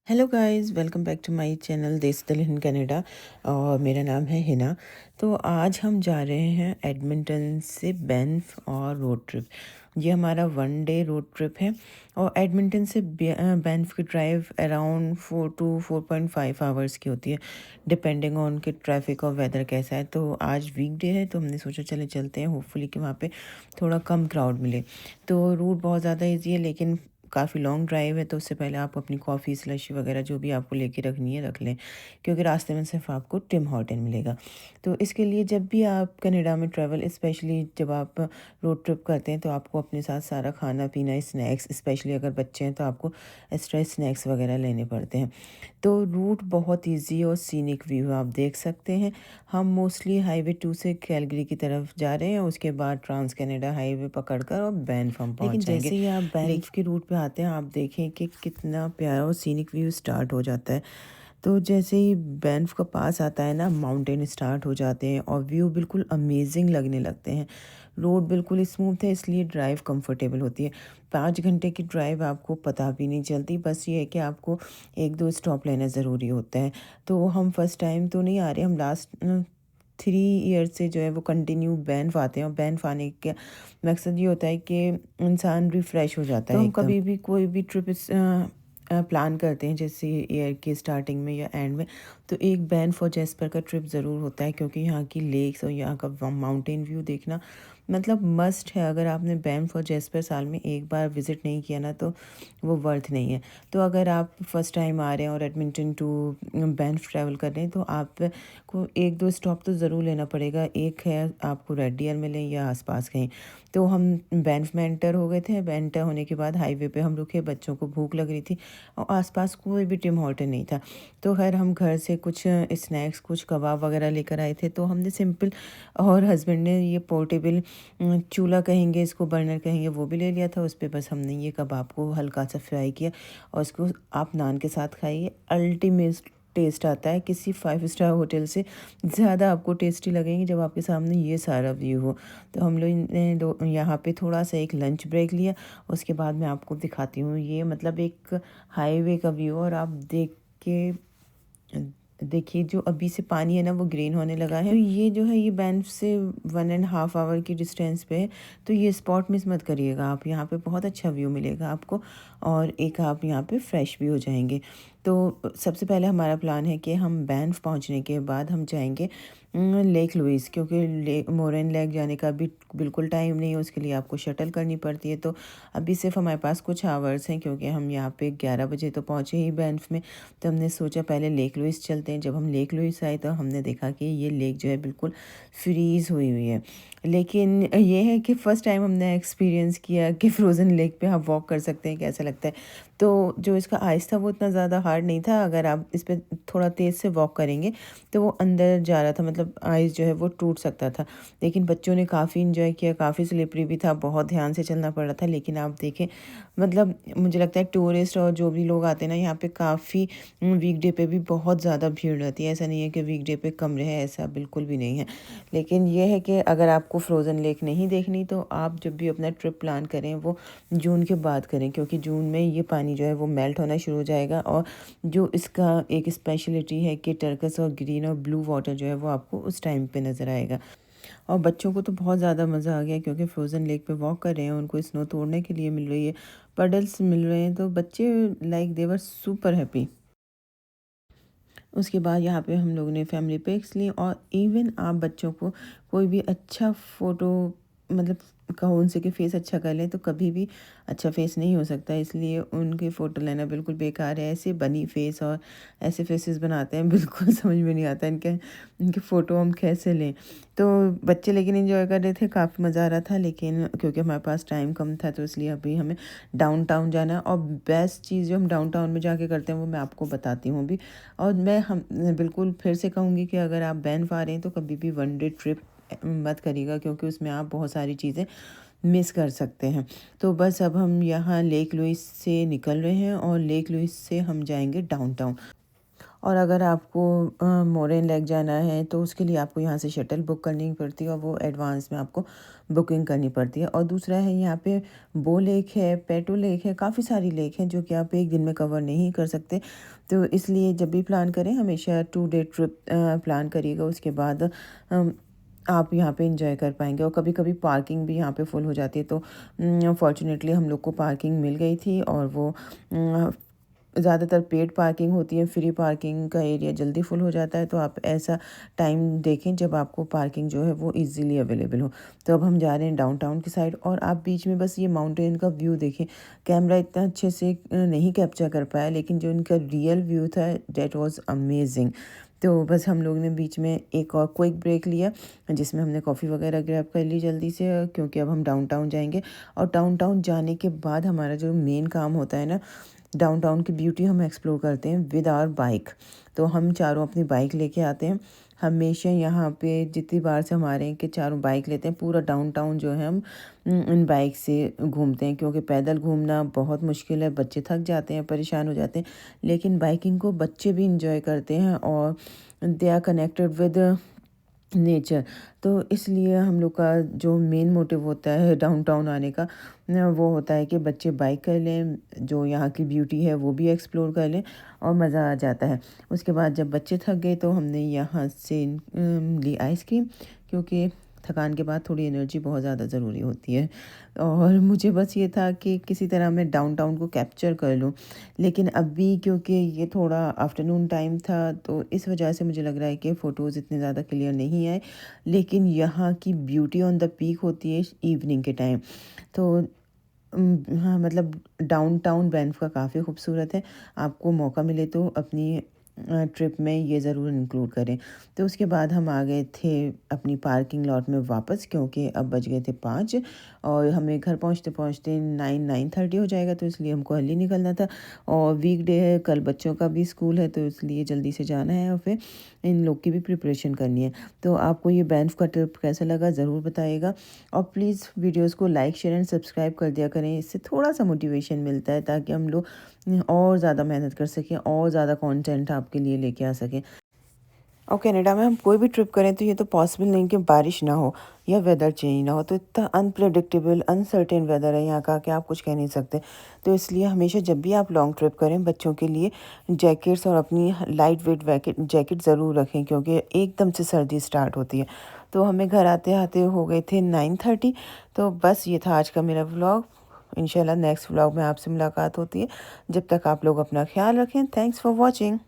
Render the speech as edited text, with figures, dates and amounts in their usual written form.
Hello guys, welcome back to my channel देश दल in Canada. और मेरा नाम है हिना। तो आज हम जा रहे हैं एडमिंटन से बैंफ और रोड ट्रिप। ये हमारा 1 डे रोड ट्रिप है। और एडमिंटन से बैंफ की ड्राइव अराउंड 4 to 4.5 आवर्स की होती है, डिपेंडिंग ऑन कि ट्रैफिक और वेदर कैसा है। तो आज वीकडे है तो हमने सोचा चले चलते हैं, होपफुली कि वहाँ पे थोड़ा कम क्राउड मिले। तो रूट बहुत ज़्यादा ईजी है, लेकिन काफ़ी लॉन्ग ड्राइव है। तो उससे पहले आप अपनी कॉफ़ी स्लशी वगैरह जो भी आपको लेके रखनी है रख लें, क्योंकि रास्ते में सिर्फ आपको टिम हॉर्टन मिलेगा। तो इसके लिए जब भी आप कनाडा में ट्रैवल, स्पेशली जब आप रोड ट्रिप करते हैं, तो आपको अपने साथ सारा खाना पीना, स्नैक्स, स्पेशली अगर बच्चे हैं तो आपको एक्स्ट्रा स्नैक्स वगैरह लेने पड़ते हैं। तो रूट बहुत इजी और सीनिक व्यू आप देख सकते हैं। हम मोस्टली हाईवे 2 से कैलगरी की तरफ जा रहे हैं, उसके बाद ट्रांस कनाडा हाईवे पकड़कर और बैंफ हम पहुंच जाएंगे। लेकिन जैसे ही आप बैंफ के रूट पे आते हैं, आप देखें कि कितना प्यारा और सीनिक व्यू स्टार्ट हो जाता है। तो जैसे ही बैंफ का पास आता है ना, माउंटेन स्टार्ट हो जाते हैं और व्यू बिल्कुल अमेजिंग लगने लगते हैं। रोड बिल्कुल स्मूथ है, इसलिए ड्राइव कंफर्टेबल होती है। 5 घंटे की ड्राइव आपको पता भी नहीं चलती। बस ये है कि आपको 1-2 स्टॉप लेना ज़रूरी होता है। तो हम फर्स्ट टाइम तो नहीं आ रहे, हम लास्ट 3 ईयर से जो है वो कंटिन्यू बैंफ आते हैं। और बैंफ आने का मकसद ये होता है कि इंसान रिफ़्रेश हो जाता है। तो हम कभी भी कोई भी ट्रिप प्लान करते हैं, जैसे ईयर के स्टार्टिंग में या एंड में, तो एक बैंफ और जेस्पर का ट्रिप ज़रूर होता है, क्योंकि यहाँ की लेक्स और यहाँ का माउंटेन व्यू देखना मतलब मस्ट है। अगर आपने बैंफ और जेस्पर साल में एक बार विज़िट नहीं किया ना, तो वो वर्थ नहीं है। तो अगर आप फर्स्ट टाइम आ रहे हैं और एडमिंटन टू बैंफ ट्रैवल कर रहे हैं, तो आपको 1-2 स्टॉप तो ज़रूर लेना पड़ेगा। एक है आपको रेड डियर मिले या आसपास कहीं। तो हम बैंफ में एंटर हो गए थे। एंटर होने के बाद हाईवे पे हम रुके, बच्चों को भूख लग रही थी और आसपास कोई भी टिम हॉर्टन नहीं था। तो खैर हम घर से कुछ स्नैक्स, कुछ कबाब वगैरह लेकर आए थे। तो हमने सिंपल, और हस्बैंड ने ये पोर्टेबल चूल्हा कहेंगे इसको, बर्नर कहेंगे, वो भी ले लिया था। उस पर बस हमने ये कबाब को हल्का सा फ्राई किया और उसको आप नान के साथ खाइए, अल्टीमेट टेस्ट आता है। किसी 5 स्टार होटल से ज़्यादा आपको टेस्टी लगेंगे जब आपके सामने ये सारा व्यू हो। तो हम लोग ने यहाँ पे थोड़ा सा एक लंच ब्रेक लिया। उसके बाद मैं आपको दिखाती हूँ ये मतलब एक हाईवे का व्यू। और आप देख के देखिए, जो अभी से पानी है ना वो ग्रीन होने लगा है। तो ये जो है ये बैंफ से 1.5 आवर की डिस्टेंस पे है। तो ये स्पॉट मिस मत करिएगा आप, यहाँ पे बहुत अच्छा व्यू मिलेगा आपको। और एक आप यहाँ पे फ्रेश भी हो जाएंगे। तो सबसे पहले हमारा प्लान है कि हम बैंफ पहुँचने के बाद हम जाएंगे लेक लुइस, क्योंकि मोरेन लेक जाने का भी बिल्कुल टाइम नहीं है, उसके लिए आपको शटल करनी पड़ती है। तो अभी सिर्फ हमारे पास कुछ आवर्स हैं, क्योंकि हम यहाँ पे 11 बजे तो पहुँचे ही बैंफ में। तो हमने सोचा पहले लेक लुइस चलते हैं। जब हम लेक लुइस आए तो हमने देखा कि ये लेक जो है बिल्कुल फ्रीज़ हुई हुई है। लेकिन ये है कि फ़र्स्ट टाइम हमने एक्सपीरियंस किया कि फ्रोज़न लेक पे आप वॉक कर सकते हैं, कैसा लगता है। तो जो इसका आइस था वो इतना ज़्यादा हार्ड नहीं था। अगर आप इस पर थोड़ा तेज़ से वॉक करेंगे तो वो अंदर जा रहा था, मतलब आइस जो है वो टूट सकता था। लेकिन बच्चों ने काफ़ी इंजॉय किया, काफ़ी स्लिपरी भी था, बहुत ध्यान से चलना पड़ रहा था। लेकिन आप देखें, मतलब मुझे लगता है टूरिस्ट और जो भी लोग आते हैं ना यहाँ पे, काफ़ी वीकडे पे भी बहुत ज़्यादा भीड़ रहती है। ऐसा नहीं है कि वीकडे पे कम रहे, ऐसा बिल्कुल भी नहीं है। लेकिन ये है कि अगर आपको फ्रोज़न लेक नहीं देखनी, तो आप जब भी अपना ट्रिप प्लान करें वो जून के बाद करें, क्योंकि जून में ये पानी जो है वो मेल्ट होना शुरू हो जाएगा। और जो इसका एक स्पेशलिटी है कि टर्कस और ग्रीन और ब्लू वाटर जो है वो आपको उस टाइम पे नज़र आएगा। और बच्चों को तो बहुत ज़्यादा मज़ा आ गया, क्योंकि फ्रोज़न लेक पे वॉक कर रहे हैं, उनको स्नो तोड़ने के लिए मिल रही है, पडल्स मिल रहे हैं। तो बच्चे लाइक देवर सुपर हैप्पी। उसके बाद यहाँ पे हम लोगों ने फैमिली पिक्स ली। और इवन आप बच्चों को कोई भी अच्छा फ़ोटो, मतलब कहो उनसे कि फ़ेस अच्छा कर लें, तो कभी भी अच्छा फ़ेस नहीं हो सकता। इसलिए उनकी फ़ोटो लेना बिल्कुल बेकार है। ऐसे बनी फ़ेस और ऐसे फेसेस बनाते हैं, बिल्कुल समझ में नहीं आता इनके फ़ोटो हम कैसे लें। तो बच्चे लेकिन एंजॉय कर रहे थे, काफ़ी मज़ा आ रहा था। लेकिन क्योंकि हमारे पास टाइम कम था, तो इसलिए अभी हमें डाउनटाउन जाना है। और बेस्ट चीज़ जो हम डाउनटाउन में जाके करते हैं वो मैं आपको बताती हूँ अभी। और मैं हम बिल्कुल फिर से कहूँगी कि अगर आप बैंफ आ रहे हैं तो कभी भी 1 डे ट्रिप मत करिएगा, क्योंकि उसमें आप बहुत सारी चीज़ें मिस कर सकते हैं। तो बस अब हम यहाँ लेक लुइस से निकल रहे हैं और लेक लुइस से हम जाएंगे डाउनटाउन। और अगर आपको मोरेन लेक जाना है तो उसके लिए आपको यहाँ से शटल बुक करनी पड़ती है और वो एडवांस में आपको बुकिंग करनी पड़ती है। और दूसरा है यहाँ पे बो लेक है, पेटो लेक है, काफ़ी सारी लेक हैं जो कि आप एक दिन में कवर नहीं कर सकते। तो इसलिए जब भी प्लान करें हमेशा 2 डे ट्रिप प्लान करिएगा, उसके बाद आप यहाँ पे एंजॉय कर पाएंगे। और कभी कभी पार्किंग भी यहाँ पे फुल हो जाती है, तो फॉर्चुनेटली हम लोग को पार्किंग मिल गई थी। और वो ज़्यादातर पेड पार्किंग होती है, फ्री पार्किंग का एरिया जल्दी फुल हो जाता है। तो आप ऐसा टाइम देखें जब आपको पार्किंग जो है वो इजीली अवेलेबल हो। तो अब हम जा रहे हैं डाउनटाउन की साइड, और आप बीच में बस ये माउंटेन का व्यू देखें। कैमरा इतना अच्छे से नहीं कैप्चर कर पाया, लेकिन जो इनका रियल व्यू था डेट वाज अमेजिंग। तो बस हम लोग ने बीच में एक और क्विक ब्रेक लिया जिसमें हमने कॉफ़ी वगैरह ग्रैब कर ली जल्दी से, क्योंकि अब हम डाउनटाउन जाएंगे। और डाउनटाउन जाने के बाद हमारा जो मेन काम होता है ना, डाउनटाउन की ब्यूटी हम एक्सप्लोर करते हैं विद आवर बाइक। तो हम चारों अपनी बाइक लेके आते हैं। हमेशा यहाँ पे जितनी बार से हमारे हैं कि चारों बाइक लेते हैं, पूरा डाउनटाउन जो है हम इन बाइक से घूमते हैं, क्योंकि पैदल घूमना बहुत मुश्किल है, बच्चे थक जाते हैं, परेशान हो जाते हैं। लेकिन बाइकिंग को बच्चे भी इंजॉय करते हैं और they are connected with nature. तो इसलिए हम लोग का जो मेन मोटिव होता है डाउनटाउन आने का, वो होता है कि बच्चे बाइक कर लें, जो यहाँ की ब्यूटी है वो भी एक्सप्लोर कर लें, और मज़ा आ जाता है। उसके बाद जब बच्चे थक गए तो हमने यहाँ से ली आइसक्रीम, क्योंकि थकान के बाद थोड़ी एनर्जी बहुत ज़्यादा ज़रूरी होती है। और मुझे बस ये था कि किसी तरह मैं डाउनटाउन को कैप्चर कर लूँ। लेकिन अभी क्योंकि ये थोड़ा आफ्टरनून टाइम था, तो इस वजह से मुझे लग रहा है कि फ़ोटोज़ इतने ज़्यादा क्लियर नहीं आए। लेकिन यहाँ की ब्यूटी ऑन द पीक होती है इवनिंग के टाइम। तो हाँ, मतलब डाउनटाउन बैंफ का काफ़ी खूबसूरत है। आपको मौका मिले तो अपनी ट्रिप में ये ज़रूर इंक्लूड करें। तो उसके बाद हम आ गए थे अपनी पार्किंग लॉट में वापस, क्योंकि अब बज गए थे 5 और हमें घर पहुंचते पहुंचते 9-9:30 हो जाएगा। तो इसलिए हमको अर्ली निकलना था, और वीकडे है, कल बच्चों का भी स्कूल है, तो इसलिए जल्दी से जाना है और फिर इन लोग की भी प्रिपरेशन करनी है। तो आपको ये बैंफ का ट्रिप कैसा लगा ज़रूर बताइएगा, और प्लीज़ वीडियोज़ को लाइक शेयर एंड सब्सक्राइब कर दिया करें। इससे थोड़ा सा मोटिवेशन मिलता है, ताकि हम लोग और ज़्यादा मेहनत कर सकें और ज़्यादा कंटेंट आपके लिए लेके आ सकें। और कनाडा में हम कोई भी ट्रिप करें तो ये तो पॉसिबल नहीं कि बारिश ना हो या वेदर चेंज ना हो। तो इतना अनप्रेडिक्टेबल अनसर्टेन वेदर है यहाँ का कि आप कुछ कह नहीं सकते। तो इसलिए हमेशा जब भी आप लॉन्ग ट्रिप करें, बच्चों के लिए जैकेट्स और अपनी लाइट वेट जैकेट ज़रूर रखें, क्योंकि एकदम से सर्दी स्टार्ट होती है। तो हमें घर आते आते हो गए थे 9:30। तो बस ये था आज का मेरा व्लॉग। इंशाल्लाह नेक्स्ट व्लॉग में आपसे मुलाकात होती है। जब तक आप लोग अपना ख्याल रखें। Thanks for watching.